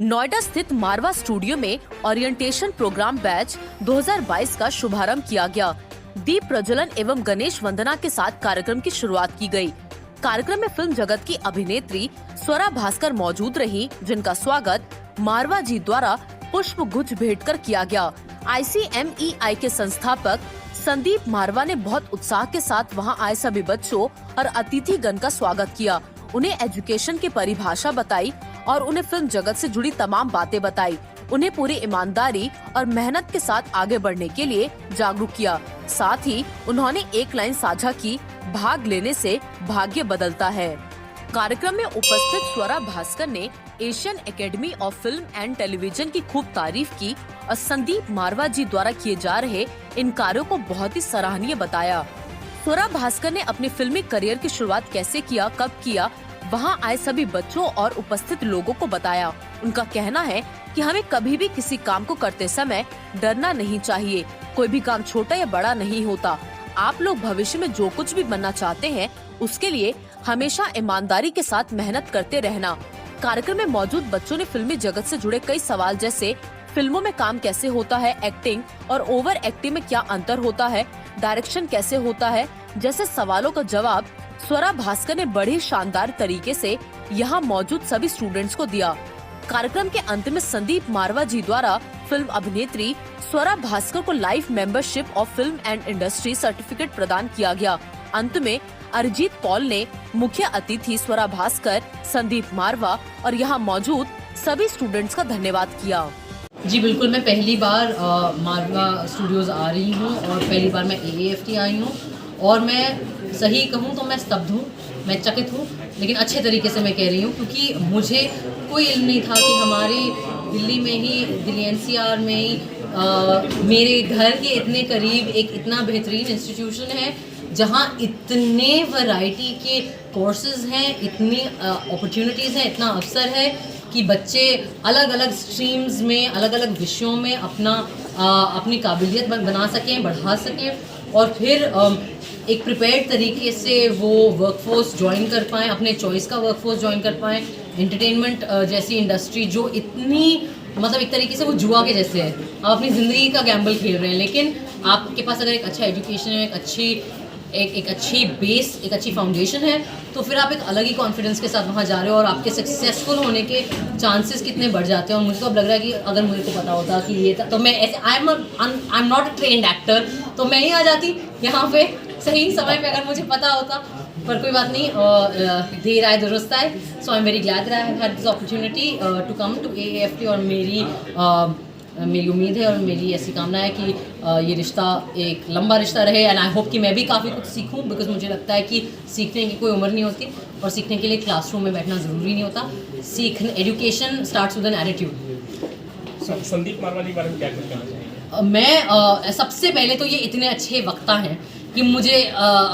नोएडा स्थित मारवा स्टूडियो में orientation programme batch 2022 का शुभारंभ किया गया। दीप प्रज्वलन एवं गणेश वंदना के साथ कार्यक्रम की शुरुआत की गई। कार्यक्रम में फिल्म जगत की अभिनेत्री स्वरा भास्कर मौजूद रही, जिनका स्वागत मारवा जी द्वारा पुष्प गुच्छ भेंट कर किया गया। ICMEI के संस्थापक संदीप मारवा ने बहुत उत्साह के साथ वहां आए सभी बच्चों और अतिथिगण का स्वागत किया। उन्हें एजुकेशन की परिभाषा बताई और उन्हें फिल्म जगत से जुड़ी तमाम बातें बताई। उन्हें पूरी ईमानदारी और मेहनत के साथ आगे बढ़ने के लिए जागरूक किया। साथ ही उन्होंने एक लाइन साझा की, भाग लेने से भाग्य बदलता है। कार्यक्रम में उपस्थित स्वरा भास्कर ने Asian academy of film and television की खूब तारीफ की और संदीप मारवा जी द्वारा किए जा रहे इन कार्यों को बहुत ही सराहनीय बताया। स्वरा भास्कर ने अपने फिल्मी करियर की शुरुआत कैसे किया, कब किया, वहां आए सभी बच्चों और उपस्थित लोगों को बताया। उनका कहना है कि हमें कभी भी किसी काम को करते समय डरना नहीं चाहिए। कोई भी काम छोटा या बड़ा नहीं होता। आप लोग भविष्य में जो कुछ भी बनना चाहते हैं, उसके लिए हमेशा ईमानदारी के साथ मेहनत करते रहना। कार्यक्रम में मौजूद बच्चों ने फिल्मी जगत से जुड़े कई सवाल जैसे फिल्मों में काम कैसे होता है, एक्टिंग और ओवर एक्टिंग में क्या अंतर होता है, डायरेक्शन कैसे होता है, जैसे सवालों का जवाब स्वरा भास्कर ने बड़े शानदार तरीके से यहाँ मौजूद सभी स्टूडेंट्स को दिया। कार्यक्रम के अंत में संदीप मारवा जी द्वारा फिल्म अभिनेत्री स्वरा भास्कर को life membership of film and industry certificate प्रदान किया गया। अंत में अरिजीत पॉल ने मुख्य अतिथि स्वरा भास्कर, संदीप मारवा और यहाँ मौजूद सभी स्टूडेंट्स का धन्यवाद किया। जी बिल्कुल, मैं पहली बार मारवा स्टूडियोज़ आ रही हूँ और पहली बार मैं AAFT आई हूँ और मैं सही कहूँ तो मैं स्तब्ध हूँ, मैं चकित हूँ, लेकिन अच्छे तरीके से मैं कह रही हूँ क्योंकि मुझे कोई इल्म नहीं था कि हमारे दिल्ली में ही, दिल्ली NCR में ही मेरे घर के इतने करीब एक इतना बेहतरीन इंस्टीट्यूशन है जहाँ इतने वैरायटी के कोर्सेज हैं, इतनी अपॉर्चुनिटीज़ हैं, इतना अवसर है कि बच्चे अलग अलग स्ट्रीम्स में, अलग अलग विषयों में अपनी काबिलियत बना सकें, बढ़ा सकें और फिर एक प्रिपेयर्ड तरीके से वो वर्कफोर्स ज्वाइन कर पाएँ, अपने चॉइस का वर्कफोर्स ज्वाइन कर पाएँ। एंटरटेनमेंट जैसी इंडस्ट्री जो इतनी मतलब एक तरीके से वो जुआ के जैसे है, आप अपनी ज़िंदगी का गैम्बल खेल रहे हैं, लेकिन आपके पास अगर एक अच्छा एजुकेशन है, एक अच्छी बेस, एक अच्छी फाउंडेशन है, तो फिर आप एक अलग ही कॉन्फिडेंस के साथ वहाँ जा रहे हो और आपके सक्सेसफुल होने के चांसेस कितने बढ़ जाते हैं। और मुझे तो अब लग रहा है कि अगर मुझे को पता होता कि ये था तो मैं ऐसे I am not a trained actor, तो मैं ही आ जाती यहाँ पे सही समय पे अगर मुझे पता होता, पर कोई बात नहीं, देर आए दुरुस्त आए। So I am very glad that I have had this opportunity to come to AAFT और मेरी उम्मीद है और मेरी ऐसी कामना है कि ये रिश्ता एक लंबा रिश्ता रहे एंड आई होप कि मैं भी काफ़ी कुछ सीखूं, बिकॉज मुझे लगता है कि सीखने की कोई उम्र नहीं होती और सीखने के लिए क्लासरूम में बैठना ज़रूरी नहीं होता। Education starts with an attitude. Sandeep Marwah ji के बारे में क्या कहना चाहिए? मैं सबसे पहले तो ये इतने अच्छे वक्ता हैं कि मुझे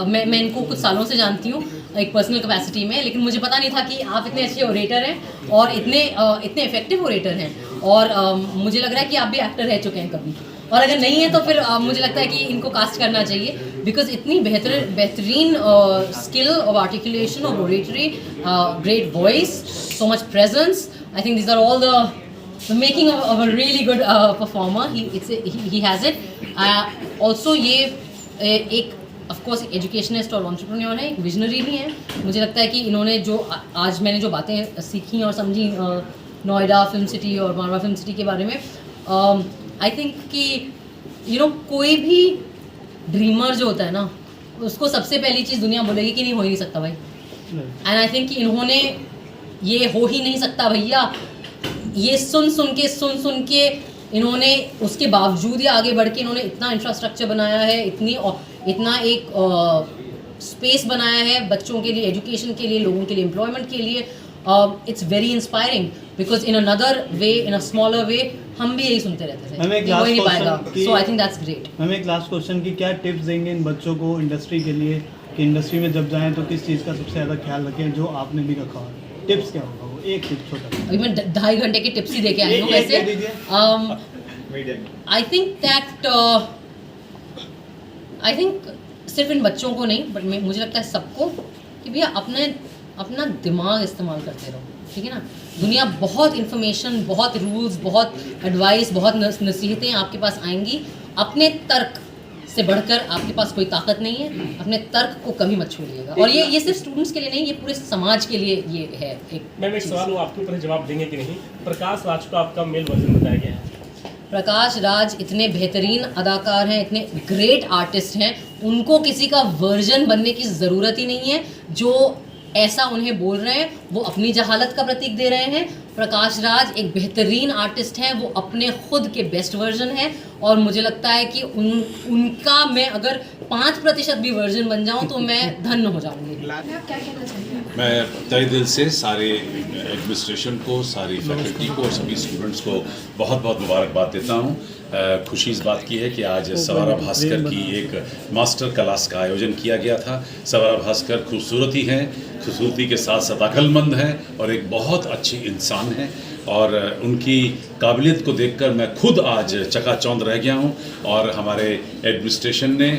मैं इनको कुछ सालों से जानती हूँ एक पर्सनल कैपेसिटी में, लेकिन मुझे पता नहीं था कि आप इतने अच्छे ओरेटर हैं और इतने इफेक्टिव ओरेटर हैं और मुझे लग रहा है कि आप भी एक्टर रह चुके हैं कभी, और अगर नहीं है तो फिर मुझे लगता है कि इनको कास्ट करना चाहिए बिकॉज इतनी बेहतरीन skill of articulation of oratory, great voice, so much presence. I think this are all the making of a really good performer. He has it. Also ये एक ऑफ कोर्स एजुकेशनिस्ट और entrepreneur है, एक visionary भी है। मुझे लगता है कि इन्होंने जो आज मैंने जो बातें सीखी और समझी नोएडा फिल्म सिटी और मारवा फिल्म सिटी के बारे में, आई थिंक कि कोई भी ड्रीमर जो होता है ना, उसको सबसे पहली चीज़ दुनिया बोलेगी कि नहीं हो ही नहीं सकता भाई। एंड आई थिंक कि इन्होंने ये हो ही नहीं सकता भैया, ये सुन के इन्होंने उसके बावजूद ही आगे बढ़ के इन्होंने इतना इंफ्रास्ट्रक्चर बनाया है, इतना एक स्पेस बनाया है बच्चों के लिए, एजुकेशन के लिए, लोगों के लिए, एम्प्लॉयमेंट के लिए। It's very inspiring because in another way, in a smaller way, हम भी यही सुनते रहते थे, हो ही नहीं पाएगा। So I think that's great. Ma'am एक लास्ट क्वेश्चन की क्या टिप्स देंगे इन बच्चों को इंडस्ट्री के लिए कि इंडस्ट्री में जब जाएं तो किस चीज़ का सबसे ज़्यादा ख्याल रखें, जो आपने भी रखा है? टिप्स क्या होगा? वो एक टिप छोटा। अभी मैं 2.5 घंटे की टिप्स ही दे के आई हूँ वैसे। आई थिंक सिर्फ इन बच्चों को नहीं, बट मुझे लगता है सबको कि भैया अपना दिमाग इस्तेमाल करते रहो, ठीक है ना। दुनिया बहुत इन्फॉर्मेशन, बहुत रूल्स, बहुत एडवाइस, बहुत नसीहतें आपके पास आएंगी। अपने तर्क से बढ़कर आपके पास कोई ताकत नहीं है। अपने तर्क को कभी मत छोड़िएगा। और ये सिर्फ स्टूडेंट्स के लिए नहीं, ये पूरे समाज के लिए ये है एक। मैम एक सवाल, वो आपके ऊपर जवाब देंगे कि नहीं, प्रकाश राज को आपका मेल वर्जन बताया गया है। प्रकाश राज इतने बेहतरीन अदाकार हैं, इतने ग्रेट आर्टिस्ट हैं, उनको किसी का वर्जन बनने की ज़रूरत ही नहीं है। जो ऐसा उन्हें बोल रहे हैं वो अपनी जहालत का प्रतीक दे रहे हैं। प्रकाश राज एक बेहतरीन आर्टिस्ट हैं, वो अपने खुद के बेस्ट वर्जन हैं और मुझे लगता है कि उनका मैं अगर 5% भी वर्जन बन जाऊं तो मैं धन्य हो जाऊंगी। मैं तहे दिल से सारे एडमिनिस्ट्रेशन को, सारी फैकल्टी को और सभी स्टूडेंट्स को बहुत बहुत मुबारकबाद देता हूँ। खुशी इस बात की है कि आज सवारा भास्कर की एक मास्टर क्लास का आयोजन किया गया था। सवारा भास्कर खूबसूरती हैं, खूबसूरती के साथ साथ अक्लमंद हैं और एक बहुत अच्छी इंसान हैं और उनकी काबिलियत को देखकर मैं खुद आज चकाचौंध रह गया हूं। और हमारे एडमिनिस्ट्रेशन ने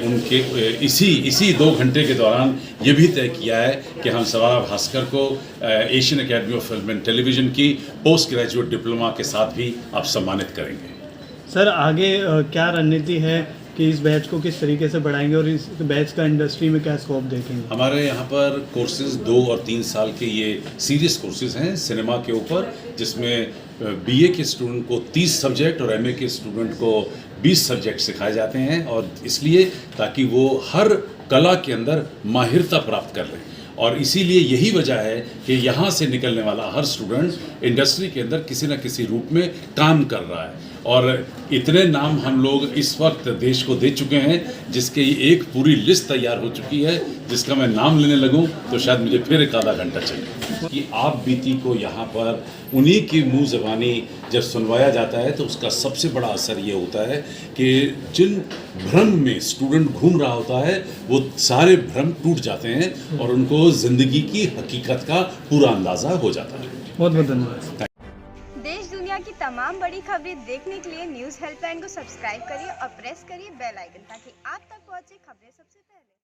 उनके इसी 2 घंटे के दौरान ये भी तय किया है कि हम सवारा भास्कर को Asian academy of film and television की पोस्ट ग्रेजुएट डिप्लोमा के साथ भी आप सम्मानित करेंगे। सर आगे क्या रणनीति है कि इस बैच को किस तरीके से बढ़ाएंगे और इस बैच का इंडस्ट्री में क्या स्कोप देखेंगे? हमारे यहाँ पर कोर्सेज 2 और 3 साल के ये सीरियस कोर्सेज हैं सिनेमा के ऊपर, जिसमें बीए के स्टूडेंट को 30 सब्जेक्ट और एमए के स्टूडेंट को 20 सब्जेक्ट सिखाए जाते हैं। और इसलिए ताकि वो हर कला के अंदर माहिरता प्राप्त कर लें। और इसीलिए यही वजह है कि यहाँ से निकलने वाला हर स्टूडेंट इंडस्ट्री के अंदर किसी न किसी रूप में काम कर रहा है। और इतने नाम हम लोग इस वक्त देश को दे चुके हैं जिसके एक पूरी लिस्ट तैयार हो चुकी है, जिसका मैं नाम लेने लगूं तो शायद मुझे फिर एक आधा घंटा चले। कि आप बीती को यहाँ पर उन्हीं की मुँह ज़बानी जब सुनवाया जाता है तो उसका सबसे बड़ा असर ये होता है कि जिन भ्रम में स्टूडेंट घूम रहा होता है वो सारे भ्रम टूट जाते हैं और उनको ज़िंदगी की हकीकत का पूरा अंदाज़ा हो जाता है। बहुत बहुत धन्यवाद। देश दुनिया की तमाम बड़ी खबरें देखने के लिए न्यूज़ हेल्पलाइन को सब्सक्राइब करिए और प्रेस करिए बेल आइकन ताकि आप तक पहुंचे खबरें सबसे पहले।